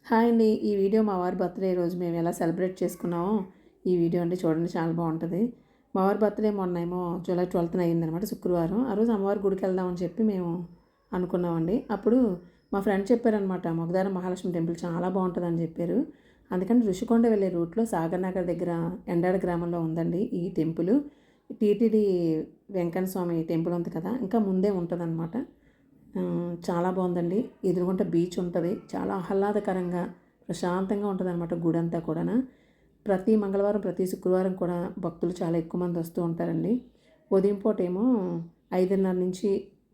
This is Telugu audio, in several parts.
హాయ్ అండి. ఈ వీడియో మా వారి బర్త్‌డే రోజు మేము ఎలా సెలబ్రేట్ చేసుకున్నామో ఈ వీడియో అండి చూడండి, చాలా బాగుంటుంది. మా వారి బర్త్‌డే మొన్నేమో జూలై 12న అయిందనమాట, శుక్రవారం. ఆ రోజు అమ్మవారి గుడికి వెళ్దామని చెప్పి మేము అనుకున్నామండి. అప్పుడు మా ఫ్రెండ్ చెప్పారనమాట, మొగదారం మహాలక్ష్మి టెంపుల్ చాలా బాగుంటుందని చెప్పారు. అందుకని ఋషికొండ వెళ్ళే రూట్లో సాగర్ నగర్ దగ్గర ఎండాడ గ్రామంలో ఉందండి ఈ టెంపుల్. టీటీడీ వెంకన్న స్వామి టెంపుల్ ఉంది కదా, ఇంకా ముందే ఉంటుందన్నమాట. చాలా బాగుందండి. ఎదురుగుంట బీచ్ ఉంటుంది. చాలా ఆహ్లాదకరంగా ప్రశాంతంగా ఉంటుందన్నమాట గుడి అంతా కూడా. ప్రతి మంగళవారం ప్రతి శుక్రవారం కూడా భక్తులు చాలా ఎక్కువ మంది వస్తూ ఉంటారండి. ఉదయం పూట ఏమో 5:30 నుంచి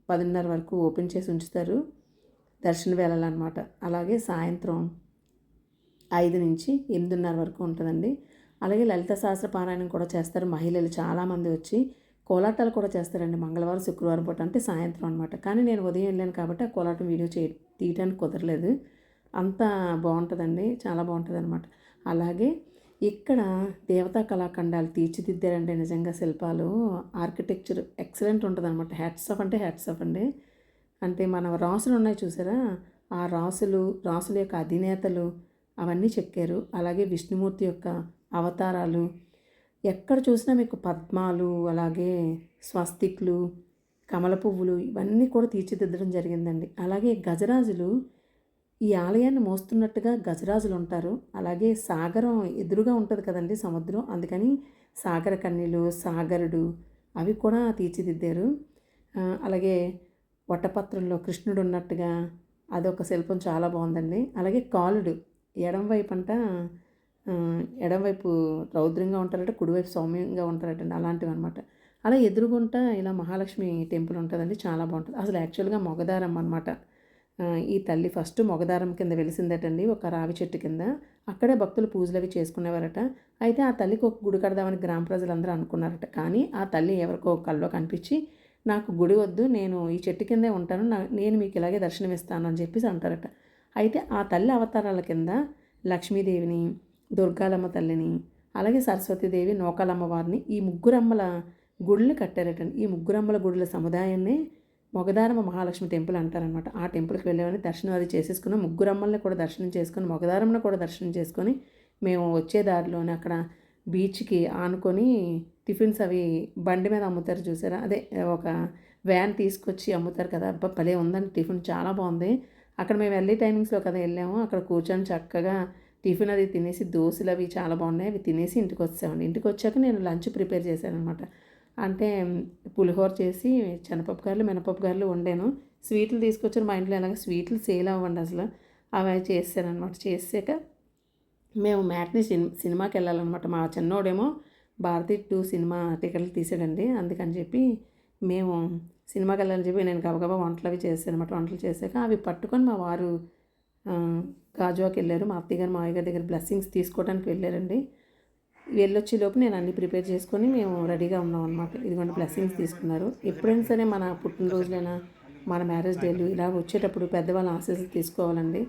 10:30 వరకు ఓపెన్ చేసి ఉంచుతారు దర్శన వేళలన్నమాట. అలాగే సాయంత్రం 5 నుంచి 8:30 వరకు ఉంటుందండి. అలాగే లలిత సహస్ర పారాయణం కూడా చేస్తారు మహిళలు చాలామంది వచ్చి. కోలాటాలు కూడా చేస్తారండి మంగళవారం శుక్రవారం పూట, అంటే సాయంత్రం అనమాట. కానీ నేను ఉదయం వెళ్ళాను కాబట్టి ఆ కోలాటం వీడియో తీయటానికి కుదరలేదు. అంత బాగుంటుందండి, చాలా బాగుంటుంది అనమాట. అలాగే ఇక్కడ దేవతా కళాఖండాలు తీర్చిదిద్దారండి, నిజంగా శిల్పాలు, ఆర్కిటెక్చర్ ఎక్సలెంట్ ఉంటుంది అనమాట. హ్యాట్స్ ఆఫ్ అంటే హ్యాట్స్ ఆఫ్ అండి. అంటే మన రాసులు ఉన్నాయి చూసారా, ఆ రాసుల యొక్క అధినేతలు అవన్నీ చెక్కారు. అలాగే విష్ణుమూర్తి యొక్క అవతారాలు ఎక్కడ చూసినా మీకు పద్మాలు, అలాగే స్వస్తిక్లు, కమల పువ్వులు ఇవన్నీ కూడా తీర్చిదిద్దడం జరిగిందండి. అలాగే గజరాజులు ఈ ఆలయాన్ని మోస్తున్నట్టుగా గజరాజులు ఉంటారు. అలాగే సాగరం ఎదురుగా ఉంటుంది కదండి సముద్రం, అందుకని సాగర కన్యలు, సాగరుడు అవి కూడా తీర్చిదిద్దారు. అలాగే వటపత్రంలో కృష్ణుడు ఉన్నట్టుగా అదొక శిల్పం చాలా బాగుందండి. అలాగే కాలుడు ఎడంవైపు రౌద్రంగా ఉంటారట, కుడివైపు సౌమ్యంగా ఉంటారటండి, అలాంటివి అనమాట. అలా ఎదురుగుంట ఇలా మహాలక్ష్మి టెంపుల్ ఉంటుందండి, చాలా బాగుంటుంది. అసలు యాక్చువల్గా మొగదారం అనమాట. ఈ తల్లి ఫస్ట్ మొగదారం కింద వెలిసిందటండి, ఒక రావి చెట్టు కింద. అక్కడే భక్తులు పూజలు అవి చేసుకునేవారట. అయితే ఆ తల్లికి ఒక గుడి కడదామని గ్రామ ప్రజలందరూ అనుకున్నారట. కానీ ఆ తల్లి ఎవరికో కల్లో కనిపించి, నాకు గుడి వద్దు, నేను ఈ చెట్టు కిందే ఉంటాను, నేను మీకు ఇలాగే దర్శనమిస్తాను అని చెప్పేసి అంటారట. అయితే ఆ తల్లి అవతారాల కింద లక్ష్మీదేవిని, దుర్గాలమ్మ తల్లిని, అలాగే సరస్వతీదేవి, నూకాలమ్మ వారిని, ఈ ముగ్గురమ్మల గుడులు కట్టారటండి. ఈ ముగ్గురమ్మల గుడుల సముదాయాన్ని మొగదారమ్మ మహాలక్ష్మి టెంపుల్ అంటారనమాట. ఆ టెంపుల్కి వెళ్ళేవని దర్శనం అది చేసేసుకుని, ముగ్గురమ్మల్ని కూడా దర్శనం చేసుకొని, మొగదారమ్మను కూడా దర్శనం చేసుకొని, మేము వచ్చే దారిలోనే అక్కడ బీచ్కి ఆనుకొని టిఫిన్స్ అవి బండి మీద అమ్ముతారు చూసారా, అదే ఒక వ్యాన్ తీసుకొచ్చి అమ్ముతారు కదా, అబ్బా భలే ఉందండి, టిఫిన్ చాలా బాగుంది. అక్కడ మేము వెళ్ళే టైమింగ్స్లో కదా వెళ్ళాము, అక్కడ కూర్చొని చక్కగా టిఫిన్ అది తినేసి, దోశలు అవి చాలా బాగున్నాయి, అవి తినేసి ఇంటికి వచ్చామండి. ఇంటికి వచ్చాక నేను లంచ్ ప్రిపేర్ చేశాను అనమాట. అంటే పులిహోర చేసి శనపప్పు గారెలు, మినపప్పు గారెలు వండాను. స్వీట్లు తీసుకొచ్చారు మా ఇంట్లో, ఎలాగ స్వీట్లు సేల్ అవ్వండి అసలు, అవి చేసాను అనమాట. చేసాక మేము మ్యాట్ని సినిమాకి వెళ్ళాలన్నమాట. మా చిన్నోడేమో భారతి 2 సినిమా టికెట్లు తీసాడండి, అందుకని చెప్పి మేము సినిమాకి వెళ్ళాలని చెప్పి నేను గబగబా వంటలు అవి చేశాను అనమాట. వంటలు చేశాక అవి పట్టుకొని మా వారు గాజువాకి వెళ్ళారు. మా అత్తయ్యగారు మావయ్య గారి దగ్గర బ్లెస్సింగ్స్ తీసుకోవడానికి వెళ్ళారండి. వెళ్ళొచ్చేలోపు నేను అన్నీ ప్రిపేర్ చేసుకొని మేము రెడీగా ఉన్నాం అనమాట. ఇదిగోండి బ్లెస్సింగ్స్ తీసుకున్నారు. ఎప్పుడైనా సరే మన పుట్టినరోజులైనా, మన మ్యారేజ్ డేలు ఇలా వచ్చేటప్పుడు పెద్దవాళ్ళ ఆశీస్సులు తీసుకోవాలండి.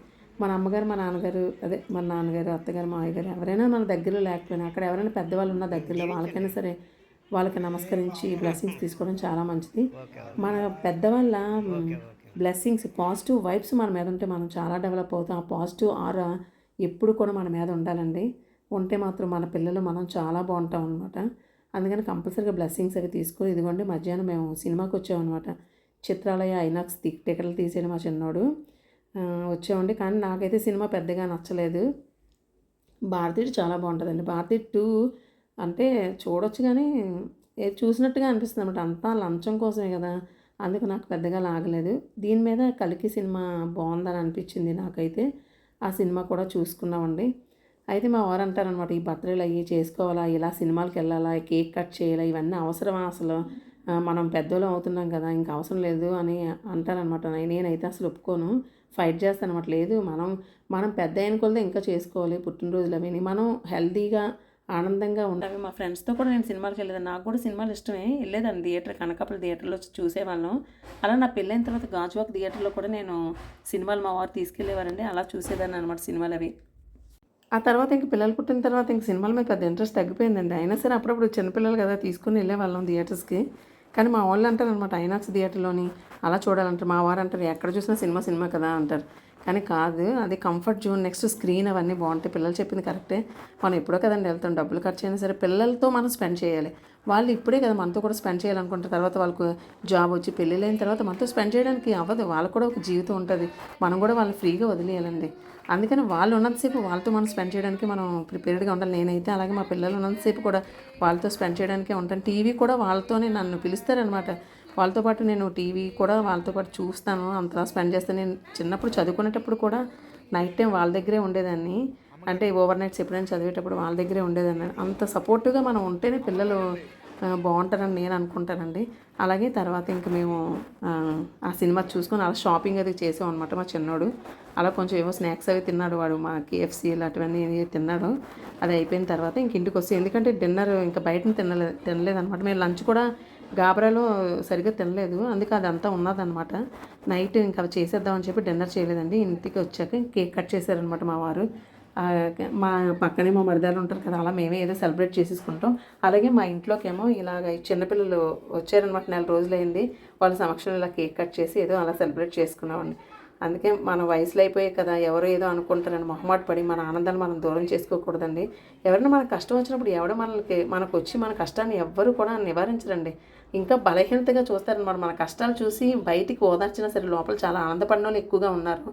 మన అమ్మగారు, మా నాన్నగారు, అదే మన నాన్నగారు, అత్తగారు, మావయ్య గారు ఎవరైనా మన దగ్గరలో లేకపోయినా, అక్కడ ఎవరైనా పెద్దవాళ్ళు ఉన్న దగ్గరలో వాళ్ళకైనా సరే వాళ్ళకి నమస్కరించి బ్లెస్సింగ్స్ తీసుకోవడం చాలా మంచిది. మన పెద్దవాళ్ళ బ్లెస్సింగ్స్, పాజిటివ్ వైబ్స్ మన మీద ఉంటే మనం చాలా డెవలప్ అవుతాం. ఆ పాజిటివ్ ఆరా ఎప్పుడు కూడా మన మీద ఉండాలండి. ఉంటే మాత్రం మన పిల్లలు మనం చాలా బాగుంటాం అనమాట. అందుకని కంపల్సరీగా బ్లెస్సింగ్స్ అవి తీసుకొని, ఇదిగోండి మధ్యాహ్నం మేము సినిమాకి వచ్చామన్నమాట. చిత్రాలయ ఐనాక్స్ టికెట్లు తీసాడు మా చిన్నోడు. వచ్చామండి. కానీ నాకైతే సినిమా పెద్దగా నచ్చలేదు. భారతీయుడు చాలా బాగుంటుందండి. భారతీ 2 అంటే చూడొచ్చు కానీ చూసినట్టుగా అనిపిస్తుంది అనమాట. అంతా లంచం కోసమే కదా, అందుకు నాకు పెద్దగా లాగలేదు. దీని మీద కలికి సినిమా బాగుందని అనిపించింది నాకైతే. ఆ సినిమా కూడా చూసుకున్నామండి. అయితే మా వారు అంటారనమాట, ఈ బర్త్డేలు అవి చేసుకోవాలా, ఇలా సినిమాలకు వెళ్ళాలా, కేక్ కట్ చేయాలా, ఇవన్నీ అవసరమా అసలు, మనం పెద్దోళ్ళం అవుతున్నాం కదా, ఇంకా అవసరం లేదు అని అంటారనమాట. నేనైతే అసలు ఒప్పుకోను, ఫైట్ చేస్తాను అనమాట. లేదు, మనం పెద్ద అయిన కొలది ఇంకా చేసుకోవాలి పుట్టినరోజులు అవి, మనం హెల్తీగా ఆనందంగా ఉండాలి. మా ఫ్రెండ్స్తో కూడా నేను సినిమాకి వెళ్ళేదాన్ని. నాకు కూడా సినిమాలు ఇష్టమే, వెళ్ళేదాన్ని థియేటర్, కనకాపల్లి థియేటర్లో చూసేవాళ్ళం. అలా నా పెళ్ళైన తర్వాత గాజువాక్ థియేటర్లో కూడా నేను సినిమాలు మా వారు తీసుకెళ్ళేవారండి, అలా చూసేదాన్ని అనమాట సినిమాలు అవి. ఆ తర్వాత ఇంక పిల్లలు పుట్టిన తర్వాత ఇంక సినిమాల మీద పెద్ద ఇంట్రెస్ట్ తగ్గిపోయిందండి. అయినా సరే అప్పుడప్పుడు చిన్నపిల్లలు కదా తీసుకుని వెళ్ళేవాళ్ళం థియేటర్స్కి. కానీ మా వాళ్ళు అంటారనమాట, ఐనాక్స్ థియేటర్లోని అలా చూడాలంటారు. మా వారు అంటారు, ఎక్కడ చూసినా సినిమా కదా అంటారు. కానీ కాదు, అది కంఫర్ట్ జోన్. నెక్స్ట్ స్క్రీన్ అవన్నీ బాగుంటాయి. పిల్లలు చెప్పింది కరెక్టే. మనం ఎప్పుడో కదండి వెళ్తాం, డబ్బులు ఖర్చు అయినా సరే పిల్లలతో మనం స్పెండ్ చేయాలి. వాళ్ళు ఇప్పుడే కదా మనతో కూడా స్పెండ్ చేయాలనుకుంటారు. తర్వాత వాళ్ళకు జాబ్ వచ్చి పెళ్ళిళ్ళైన తర్వాత మనతో స్పెండ్ చేయడానికి అవ్వదు. వాళ్ళకు కూడా ఒక జీవితం ఉంటుంది. మనం కూడా వాళ్ళని ఫ్రీగా వదిలేయాలండి. అందుకని వాళ్ళు ఉన్నంతసేపు వాళ్ళతో మనం స్పెండ్ చేయడానికి మనం ప్రిపేర్డ్గా ఉండాలి. నేనైతే అలాగే మా పిల్లలు ఉన్నంతసేపు కూడా వాళ్ళతో స్పెండ్ చేయడానికే ఉంటాను. టీవీ కూడా వాళ్ళతోనే నన్ను పిలుస్తారనమాట. వాళ్ళతో పాటు నేను టీవీ కూడా వాళ్ళతో పాటు చూస్తాను, అంతలా స్పెండ్ చేస్తాను. నేను చిన్నప్పుడు చదువుకునేటప్పుడు కూడా నైట్ టైం వాళ్ళ దగ్గరే ఉండేదాన్ని. అంటే ఓవర్ నైట్స్ ఎప్పుడైనా చదివేటప్పుడు వాళ్ళ దగ్గరే ఉండేదాన్ని. అంత సపోర్టివ్గా మనం ఉంటేనే పిల్లలు బాగుంటారని నేను అనుకుంటానండి. అలాగే తర్వాత ఇంక మేము ఆ సినిమా చూసుకొని అలా షాపింగ్ అది చేసాం అనమాట. మా చిన్నోడు అలా కొంచెం ఏవో స్నాక్స్ అవి తిన్నాడు. వాడు మా KFC ఇలాంటివన్నీ తిన్నాడు. అది అయిపోయిన తర్వాత ఇంక ఇంటికి వస్తే, ఎందుకంటే డిన్నర్ ఇంకా బయటని తినలేదనమాట. మేము లంచ్ కూడా గాబరాలో సరిగ్గా తినలేదు, అందుకే అదంతా ఉన్నదనమాట. నైట్ ఇంకా అవి చేసేద్దామని చెప్పి డిన్నర్ చేయలేదండి. ఇంటికి వచ్చాక కేక్ కట్ చేశారనమాట మా వారు. మా పక్కనే మా మరిదాలు ఉంటారు కదా, అలా మేమే ఏదో సెలబ్రేట్ చేసేసుకుంటాం. అలాగే మా ఇంట్లోకేమో ఇలాగ చిన్నపిల్లలు వచ్చారనమాట, 4 రోజులైంది. వాళ్ళ సమక్షంలో ఇలా కేక్ కట్ చేసి ఏదో అలా సెలబ్రేట్ చేసుకున్నామండి. అందుకే మన వయసులో అయిపోయాయి కదా, ఎవరో ఏదో అనుకుంటారని మొహమాట పడి మన ఆనందాన్ని మనం దూరం చేసుకోకూడదండి. ఎవరైనా మనకు కష్టం వచ్చినప్పుడు ఎవడో మనకు వచ్చి మన కష్టాన్ని ఎవ్వరూ కూడా నివారించరండి. ఇంకా బలహీనతగా చూస్తారనమాట. మన కష్టాలు చూసి బయటికి ఓదార్చినా సరే లోపల చాలా ఆనందపడిన వాళ్ళు ఎక్కువగా ఉన్నారు.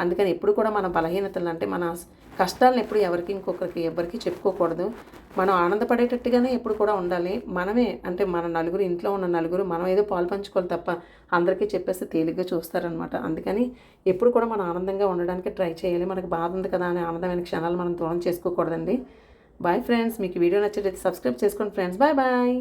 అందుకని ఎప్పుడు కూడా మన బలహీనతలు, అంటే మన కష్టాలను ఎప్పుడు ఇంకొకరికి ఎవరికి చెప్పుకోకూడదు. మనం ఆనందపడేటట్టుగానే ఎప్పుడు కూడా ఉండాలి. మనమే అంటే మన నలుగురు, ఇంట్లో ఉన్న నలుగురు మనం ఏదో పాలు పంచుకోవాలి తప్ప అందరికీ చెప్పేస్తే తేలిగ్గా చూస్తారనమాట. అందుకని ఎప్పుడు కూడా మనం ఆనందంగా ఉండడానికి ట్రై చేయాలి. మనకు బాధ ఉంది కదా అనే ఆనందమైన క్షణాలు మనం దూరం చేసుకోకూడదండి. Bye friends. మీకు వీడియో నచ్చితే సబ్స్క్రైబ్ చేసుకోండి ఫ్రెండ్స్. Bye bye.